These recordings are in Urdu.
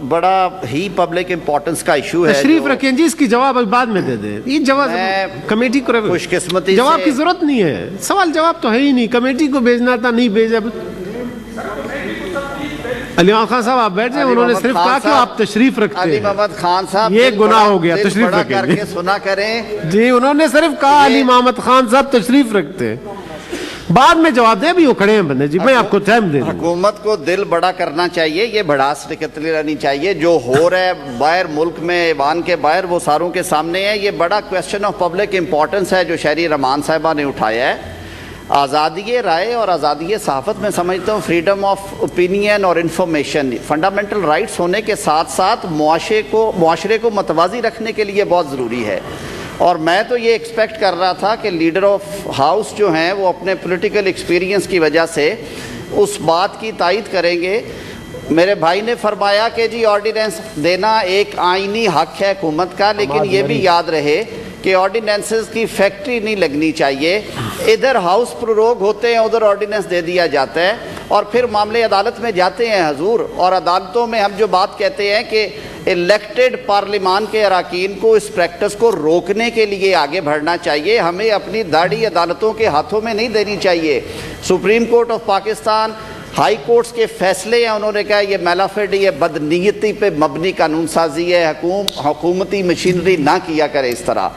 بڑا ہی پبلک امپورٹنس کا ایشو ہے. تشریف رکھیں جی, اس کی جواب ابھی بعد میں دے دیں. یہ جواب کمیٹی کو خوش قسمتی جواب کی ضرورت نہیں ہے, سوال جواب تو ہے ہی نہیں, کمیٹی کو بھیجنا تھا, نہیں بھیجا. علی محمد خان صاحب آپ بیٹھ جائیں, انہوں نے صرف کہا کہ آپ تشریف رکھتے ہیں. علی محمد خان صاحب یہ گناہ ہو گیا, تشریف کر رکھیں کے سنا کریں جی. انہوں نے صرف کہا علی محمد خان صاحب تشریف رکھتے ہیں, بعد میں جواب دیں. بھی وہ کھڑے ہیں بندے جی, میں آپ کو ٹائم دے دوں. حکومت کو دل بڑا کرنا چاہیے, یہ بڑاس نکلتی رہنی چاہیے. جو ہو رہا ہے باہر ملک میں, ایوان کے باہر, وہ ساروں کے سامنے ہے. یہ بڑا کویسچن آف پبلک امپورٹنس ہے جو شہری رحمان صاحبہ نے اٹھایا ہے. آزادی رائے اور آزادی صحافت میں سمجھتا ہوں فریڈم آف اوپینین اور انفارمیشن فنڈامنٹل رائٹس ہونے کے ساتھ ساتھ معاشرے کو متوازی رکھنے کے لیے بہت ضروری ہے. اور میں تو یہ ایکسپیکٹ کر رہا تھا کہ لیڈر آف ہاؤس جو ہیں وہ اپنے پولیٹیکل ایکسپیرینس کی وجہ سے اس بات کی تائید کریں گے. میرے بھائی نے فرمایا کہ جی آرڈیننس دینا ایک آئینی حق ہے حکومت کا, لیکن یہ بھی یاد رہے کہ آرڈیننسز کی فیکٹری نہیں لگنی چاہیے. ادھر ہاؤس پروروگ ہوتے ہیں, ادھر آرڈیننس دے دیا جاتا ہے, اور پھر معاملے عدالت میں جاتے ہیں حضور. اور عدالتوں میں ہم جو بات کہتے ہیں کہ الیکٹڈ پارلیمان کے اراکین کو اس پریکٹس کو روکنے کے لیے آگے بڑھنا چاہیے. ہمیں اپنی داڑھی عدالتوں کے ہاتھوں میں نہیں دینی چاہیے. Supreme court of Pakistan, high courts کے فیصلے ہیں, انہوں نے کہا یہ میلافیڈ, یہ بدنیتی پہ مبنی قانون سازی ہے, حکومتی مشینری نہ کیا کرے اس طرح.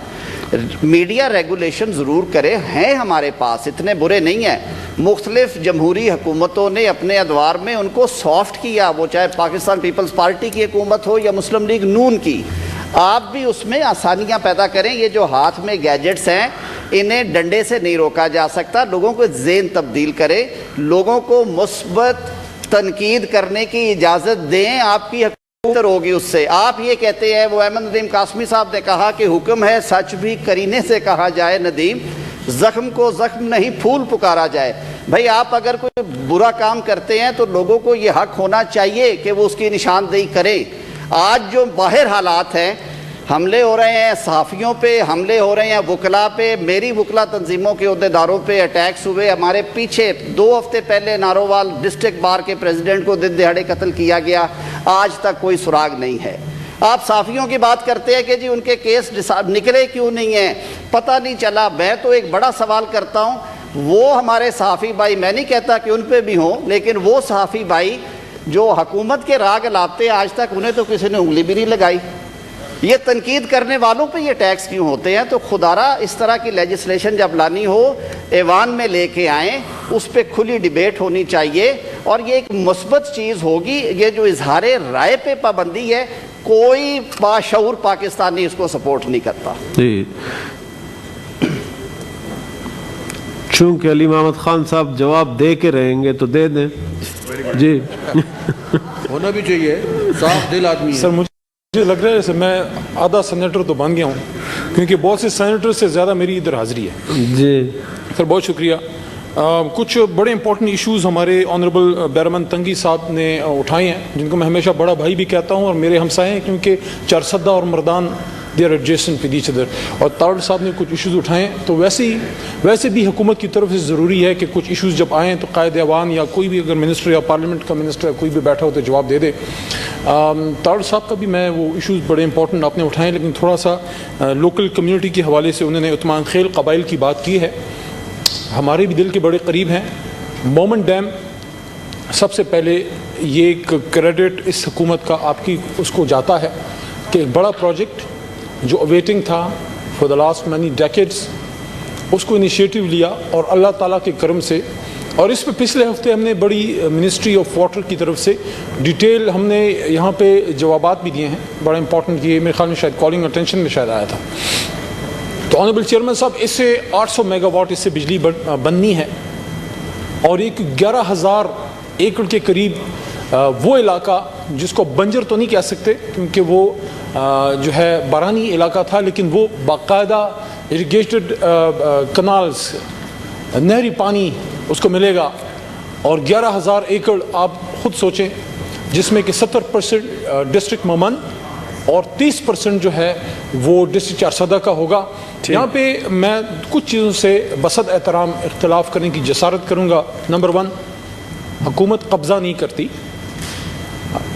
میڈیا ریگولیشن ضرور کرے, ہیں ہمارے پاس, اتنے برے نہیں ہیں. مختلف جمہوری حکومتوں نے اپنے ادوار میں ان کو سافٹ کیا, وہ چاہے پاکستان پیپلز پارٹی کی حکومت ہو یا مسلم لیگ نون کی. آپ بھی اس میں آسانیاں پیدا کریں. یہ جو ہاتھ میں گیجٹس ہیں انہیں ڈنڈے سے نہیں روکا جا سکتا. لوگوں کو ذہن تبدیل کرے, لوگوں کو مثبت تنقید کرنے کی اجازت دیں. آپ کی ہوگی اس سے. آپ یہ کہتے ہیں, وہ احمد ندیم قاسمی صاحب نے کہا کہ حکم ہے سچ بھی کرینے سے کہا جائے, ندیم زخم کو زخم نہیں پھول پکارا جائے. بھائی آپ اگر کوئی برا کام کرتے ہیں تو لوگوں کو یہ حق ہونا چاہیے کہ وہ اس کی نشاندہی کریں. آج جو باہر حالات ہیں, حملے ہو رہے ہیں صحافیوں پہ, حملے ہو رہے ہیں وکلاء پہ, میری وکلا تنظیموں کے عہدیداروں پہ اٹیکس ہوئے. ہمارے پیچھے 2 ہفتے پہلے نارووال ڈسٹرکٹ بار کے پریزیڈنٹ کو دن دہاڑے قتل کیا گیا, آج تک کوئی سراغ نہیں ہے. آپ صحافیوں کی بات کرتے ہیں کہ جی ان کے کیس نکلے کیوں نہیں ہیں, پتہ نہیں چلا. میں تو ایک بڑا سوال کرتا ہوں, وہ ہمارے صحافی بھائی, میں نہیں کہتا کہ ان پہ بھی ہوں, لیکن وہ صحافی بھائی جو حکومت کے راگ لاتے آج تک انہیں تو کسی نے انگلی بھی نہیں لگائی. یہ تنقید کرنے والوں پہ یہ ٹیکس کیوں ہوتے ہیں؟ تو خدارہ اس طرح کی لیجسلیشن جب لانی ہو ایوان میں لے کے آئیں, اس پہ کھلی ڈیبیٹ ہونی چاہیے, اور یہ ایک مثبت چیز ہوگی. یہ جو اظہار رائے پہ پابندی ہے, کوئی باشعور پاکستانی اس کو سپورٹ نہیں کرتا. جی, چونکہ علی محمد خان صاحب جواب دے کے رہیں گے تو دے دیں. جی ہونا بھی چاہیے, صاف دل آدمی ہے. سر مجھے لگ رہا ہے جیسے میں آدھا سینیٹر تو بن گیا ہوں, کیونکہ بہت سے سینیٹر سے زیادہ میری ادھر حاضری ہے. جی سر بہت شکریہ. کچھ بڑے امپورٹنٹ ایشوز ہمارے آنریبل بیرمن تنگی صاحب نے اٹھائے ہیں, جن کو میں ہمیشہ بڑا بھائی بھی کہتا ہوں, اور میرے ہمسائے ہیں, کیونکہ چارسدہ اور Mardan they are adjustment with each other. اور تارڑ صاحب نے کچھ ایشوز اٹھائے ہیں, تو ویسے بھی حکومت کی طرف سے ضروری ہے کہ کچھ ایشوز جب آئیں تو قائد ایوان یا کوئی بھی اگر منسٹر یا پارلیمنٹ کا منسٹر کوئی بھی بیٹھا ہو تو جواب دے دے. تارڑ صاحب کا بھی میں وہ ایشوز بڑے امپورٹنٹ آپ نے اٹھائے, لیکن تھوڑا سا لوکل کمیونٹی کے حوالے سے انہوں نے عثمان خیل قبائل کی بات کی ہے, ہمارے بھی دل کے بڑے قریب ہیں. مومن ڈیم سب سے پہلے یہ ایک کریڈٹ اس حکومت کا آپ کی اس کو جاتا ہے کہ ایک بڑا پروجیکٹ جو اویٹنگ تھا for the last many decades, اس کو انیشیٹو لیا, اور اللہ تعالیٰ کے کرم سے, اور اس پہ پچھلے ہفتے ہم نے بڑی منسٹری آف واٹر کی طرف سے ڈیٹیل ہم نے یہاں پہ جوابات بھی دیے ہیں, بڑا امپورٹنٹ. یہ میرے خیال میں شاید کالنگ اٹینشن میں شاید آیا تھا. تو آنریبل چیئرمین صاحب, اس سے 800 میگا واٹ اس سے بجلی بننی ہے, اور ایک 11,000 ایکڑ کے قریب وہ علاقہ جس کو بنجر تو نہیں کہہ سکتے کیونکہ وہ جو ہے بارانی علاقہ تھا, لیکن وہ باقاعدہ اریگیٹڈ کنالز, نہری پانی اس کو ملے گا. اور 11,000 ایکڑ آپ خود سوچیں, جس میں کہ 70% ڈسٹرکٹ ممن اور 30% جو ہے وہ ڈسٹرکٹ چارسدہ کا ہوگا. یہاں پہ میں کچھ چیزوں سے بصد احترام اختلاف کرنے کی جسارت کروں گا. نمبر 1, حکومت قبضہ نہیں کرتی,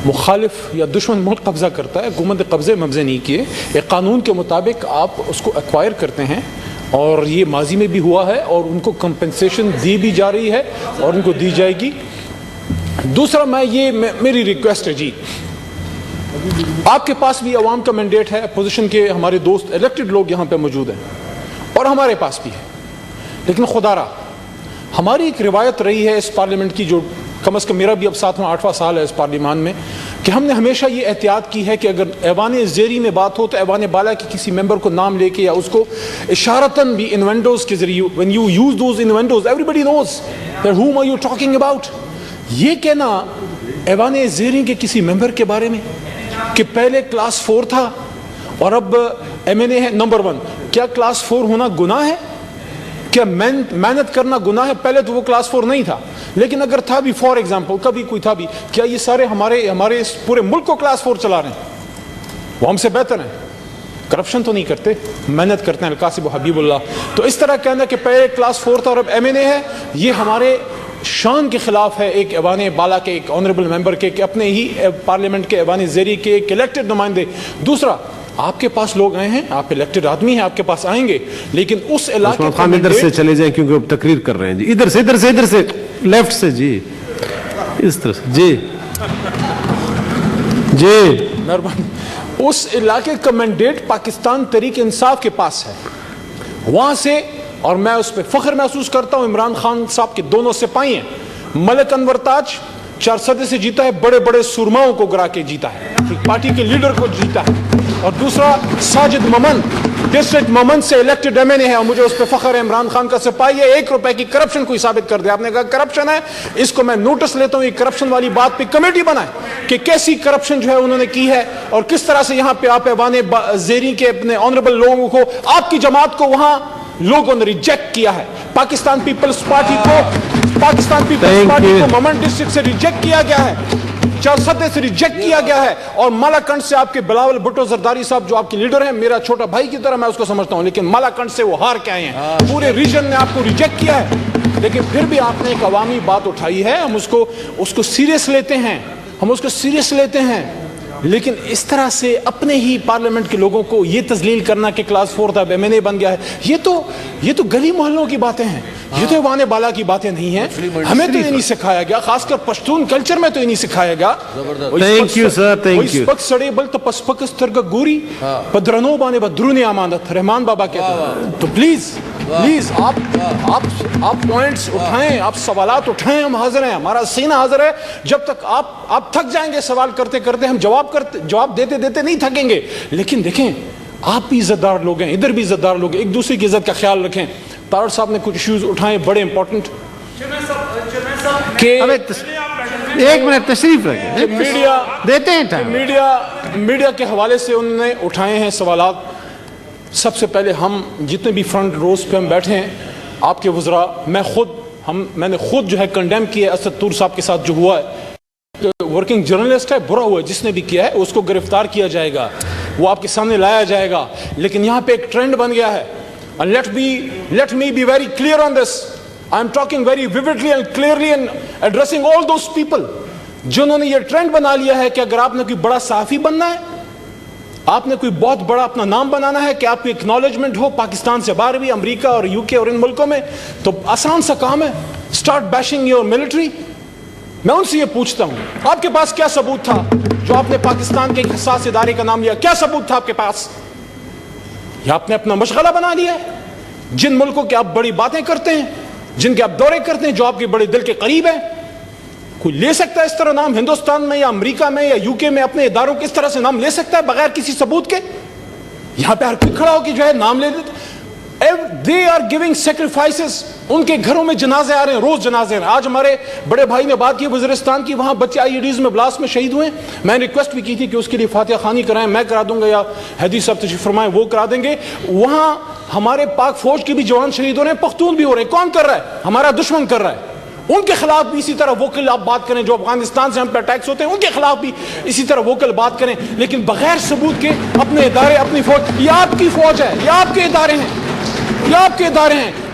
مخالف یا دشمن ملک قبضہ کرتا ہے، حکومت قبضے مبضے نہیں کیے، ایک قانون کے مطابق آپ اس کو ایکوائر کرتے ہیں، اور یہ ماضی میں بھی ہوا ہے اور ان کو کمپنسیشن دی بھی جا رہی ہے اور ان کو دی جائے گی۔ دوسرا میری ریکویسٹ ہے جی، آپ کے پاس بھی عوام کا مینڈیٹ ہے، اپوزیشن کے ہمارے دوست الیکٹڈ لوگ یہاں پہ موجود ہیں اور ہمارے پاس بھی ہے، لیکن خدا را ہماری ایک روایت رہی ہے اس پارلیمنٹ کی، جو کم از کم میرا بھی اب 7واں 8واں سال ہے اس پارلیمان میں، کہ ہم نے ہمیشہ یہ احتیاط کی ہے کہ اگر ایوان زیری میں بات ہو تو ایوان بالا کے کسی ممبر کو نام لے کے یا اس کو اشارتاً بھی انوینڈوز کے ذریعے، when you use those innuendos everybody knows that whom are you talking about۔ یہ کہنا ایوان زیری کے کسی ممبر کے بارے میں کہ پہلے کلاس 4 تھا اور اب ایم این اے ہے، نمبر 1 کیا کلاس 4 ہونا گناہ ہے؟ کیا محنت کرنا گناہ ہے؟ پہلے تو وہ کلاس 4 نہیں تھا، لیکن اگر تھا بھی، فار ایگزامپل کبھی کوئی تھا بھی، کیا یہ سارے ہمارے اس پورے ملک کو کلاس 4 چلا رہے ہیں؟ وہ ہم سے بہتر ہیں، کرپشن تو نہیں کرتے، محنت کرتے ہیں، القاسم و حبیب اللہ۔ تو اس طرح کہنا کہ پہلے کلاس 4 تھا اور اب ایم این اے ہے، یہ ہمارے شان کے خلاف ہے، ایک ایوان بالا کے، ایک آنریبل ممبر کے، کہ اپنے ہی پارلیمنٹ کے ایوان زیری کے ایک الیکٹڈ نمائندے۔ دوسرا، آپ کے پاس لوگ آئے ہیں، آپ الیکٹڈ آدمی ہیں، آپ کے پاس آئیں گے، لیکن اس علاقے خان ادھر سے چلے جائیں کیونکہ اب تقریر کر رہے ہیں جی، ادھر سے لیفٹ سے جی، اس طرح سے جی مہربانی۔ اس علاقے کا مینڈیٹ پاکستان تحریک انصاف کے پاس ہے، وہاں سے، اور میں اس پہ فخر محسوس کرتا ہوں، عمران خان صاحب کے دونوں سپاہی ہیں، ملک انور تاج 4 سدے سے جیتا ہے، بڑے بڑے سرماؤں کو گرا کے جیتا ہے، پارٹی کے لیڈر کو جیتا ہے، اور دوسرا ساجد ممن ڈسٹرکٹ ممن سے الیکٹڈ ایم این اے ہے، اور مجھے اس پہ فخر ہے، عمران خان کا سپاہی ہے، 1 روپے کی کرپشن کوئی ثابت کر دے، آپ نے کہا کرپشن ہے، اس کو میں نوٹس لیتا ہوں، یہ کرپشن والی بات پہ کمیٹی بنائے کہ کیسی کرپشن جو ہے انہوں نے کی ہے، اور کس طرح سے یہاں پہ آپ ایوان زیری کے اپنے آنریبل لوگوں کو، آپ کی جماعت کو وہاں لوگوں نے ریجیکٹ کیا ہے، پاکستان پیپلز پارٹی کو ممن ڈسٹرکٹ سے ریجیکٹ کیا گیا ہے، 4 سدے سے ریجیکٹ کیا گیا ہے، اور مالاکنڈ سے آپ کے بلاول بھٹو زرداری صاحب جو آپ کے لیڈر ہیں، میرا چھوٹا بھائی کی طرح میں اس کو سمجھتا ہوں، لیکن مالاکنڈ سے وہ ہار کے آئے ہیں، پورے ریجن نے آپ کو ریجیکٹ کیا ہے، لیکن پھر بھی آپ نے ایک عوامی بات اٹھائی ہے، ہم اس کو سیریس لیتے ہیں، لیکن اس طرح سے اپنے ہی پارلیمنٹ کے لوگوں کو یہ تذلیل کرنا کہ کلاس 4 تھا ایم این اے بن گیا ہے، یہ تو گلی محلوں کی باتیں ہیں، یہ تو ایوان بالا کی باتیں نہیں ہیں، ہمیں تو یہ نہیں سکھایا گیا، خاص کر پشتون کلچر میں تو یہ نہیں سکھایا گیا۔ Thank you sir, thank you. پک سڑے بل تو پسپک سترگ گوری پدرنو بانے بدرونی آماندت، رحمان بابا کہتے ہیں، تو پلیز آپ پوائنٹس اٹھائیں، آپ سوالات اٹھائیں، ہم حاضر ہیں، ہمارا سینہ حاضر ہے، جب تک آپ تھک جائیں گے سوال کرتے کرتے، ہم جواب دیتے نہیں تھکیں گے، لیکن دیکھیں آپ بھی عزت دار لوگ ہیں، ادھر بھی عزت دار لوگ ہیں، ایک دوسرے کی عزت کا خیال رکھیں۔ تارڑ صاحب نے کچھ ایشوز اٹھائے بڑے امپورٹنٹ، کہ 1 منٹ تشریف رکھیں، میڈیا دیتے ہیں ٹائم، میڈیا کے حوالے سے انہوں نے اٹھائے ہیں سوالات۔ سب سے پہلے ہم جتنے بھی فرنٹ روز پہ ہم بیٹھے ہیں، آپ کے وزراء، میں نے خود جو ہے کنڈیم کیا ہے اسد طور صاحب کے ساتھ جو ہوا ہے، ورکنگ جرنلسٹ ہے، برا ہوا ہے جس نے بھی کیا ہے، اس کو گرفتار کیا جائے گا، وہ آپ کے سامنے لایا جائے گا، لیکن یہاں پہ ایک ٹرینڈ بن گیا ہے، and let me be very clear on this, I am talking very vividly and clearly and addressing all those people جنہوں نے یہ ٹرینڈ بنا لیا ہے کہ اگر آپ نے کوئی بڑا صحافی بننا ہے، آپ نے کوئی بہت بڑا اپنا نام بنانا ہے، کہ آپ کی اکنالجمنٹ ہو پاکستان سے باہر بھی، امریکہ اور یو کے اور ان ملکوں میں، تو آسان سا کام ہے، start bashing your military۔ میں ان سے یہ پوچھتا ہوں، آپ کے پاس کیا ثبوت تھا جو آپ نے پاکستان کے ایک حساس ادارے کا نام لیا؟ کیا ثبوت تھا آپ کے پاس؟ یا آپ نے اپنا مشغلہ بنا لیا ہے؟ جن ملکوں کے آپ بڑی باتیں کرتے ہیں، جن کے آپ دورے کرتے ہیں، جو آپ کے بڑے دل کے قریب ہیں، کوئی لے سکتا ہے اس طرح نام ہندوستان میں یا امریکہ میں یا یو کے میں اپنے اداروں کے اس طرح سے نام لے سکتا ہے بغیر کسی ثبوت کے؟ یہاں پہ ہر کوئی کھڑا ہو کے جو ہے نام لے دیتے۔ They are giving sacrifices، ان کے گھروں میں جنازے آ رہے ہیں، روز جنازے آ رہے ہیں۔ آج ہمارے بڑے بھائی نے بات کی وزیرستان کی، وہاں بچے IEDs میں بلاسٹ میں شہید ہوئے، میں نے ریکویسٹ بھی کی تھی کہ اس کے لیے فاتحہ خوانی کرائیں، میں کرا دوں گا یا حدیث صاحب تشریف فرمائیں وہ کرا دیں گے۔ وہاں ہمارے پاک فوج کے بھی جوان شہید ہو رہے ہیں، پختون بھی ہو رہے ہیں، کون کر رہا ہے؟ ہمارا دشمن کر رہا ہے۔ ان کے خلاف بھی اسی طرح ووکل آپ بات کریں، جو افغانستان سے ہم پہ اٹیکس ہوتے ہیں ان کے خلاف بھی اسی طرح ووکل بات کریں، لیکن بغیر ثبوت کے اپنے ادارے، اپنی فوج، یہ آپ کی فوج ہے، یہ آپ کے ادارے ہیں، یہ آپ کے ادارے ہیں۔